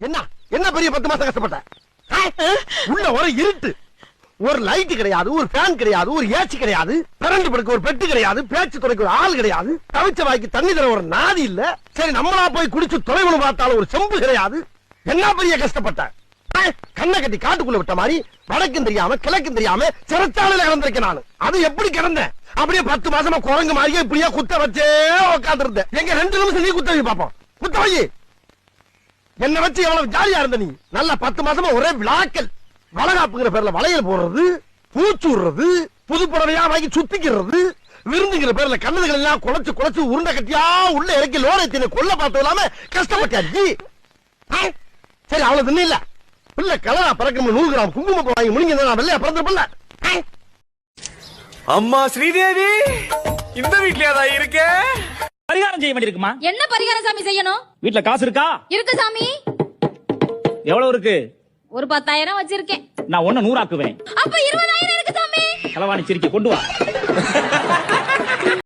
என்ன என்ன பெரிய 10 மாசம் கஷ்டப்பட்ட? உள்ள ஒரு இருட்டு, ஒரு லைட் கிடையாது, ஒரு ஃபேன் கிடையாது, ஒரு ஏசி கிடையாது, கரண்ட் படுக்க ஒரு பெட்டு கிடையாது, பேச்சு துறைக்கு ஒரு ஆள் கிடையாது, தவிச்ச வாய்க்கு தண்ணி தர ஒரு நாதி இல்ல. சரி நம்மளா போய் குடிச்சு தொலைவனு பார்த்தாலும் ஒரு செம்பு கிடையாது. என்ன பெரிய கஷ்டப்பட்ட? கண்ணை கட்டி காட்டுக்குள்ள விட்ட மாதிரி வடக்கும் தெரியாம கிழக்கும் தெரியாம சிறைச்சாலையில கிடந்திருக்கேன் நானு. அது எப்படி கிடந்தேன்? அப்படியே 10 மாசமா குரங்கு மாதிரியே இப்படியே குத்த வச்சே உட்கார்ந்து இருந்தேன். எங்க 2 நிமிஷம் நீ குத்த வை பாப்போம். குத்த வை. என்ன வச்சு எவ்வளவு ஜாலியா இருந்த நீ? நல்லா 10 மாசமா ஒரே விளாக்கல். வளகாப்புங்கிற பேர்ல வளையல் போடுறது, பூச்சுடுறது, புது புடவையா வாங்கி சுத்திக்கிறது, விருந்துங்கிற பேர்ல கண்ணதுகள் எல்லாம் குழைச்சு குழைச்சு உருண்டை கட்டியா உள்ள இறக்கி லோனை கொல்ல பார்த்தது இல்லாம கஷ்டப்பட்டாச்சு. சரி அவ்வளவு தின்னு இல்ல பிள்ளை கலரா பறக்க 100 கிராம் குங்குமம் வாங்கி முடிங்க வெள்ளையா பிறந்திருப்பல. அம்மா ஸ்ரீதேவி இந்த வீட்லயா இருக்க? பரிகாரம் செய்ய வேண்டியிருக்குமா? என்ன பரிகாரம் சாமி செய்யணும்? வீட்ல காசு இருக்கா? இருக்கு சாமி. எவ்வளவு இருக்கு? ஒரு 10,000 வச்சிருக்கேன். நான் 100 ஆக்குவேன். அப்ப 20,000 இருக்கு சாமி. களவாணி சிரிக்க கொண்டு வா.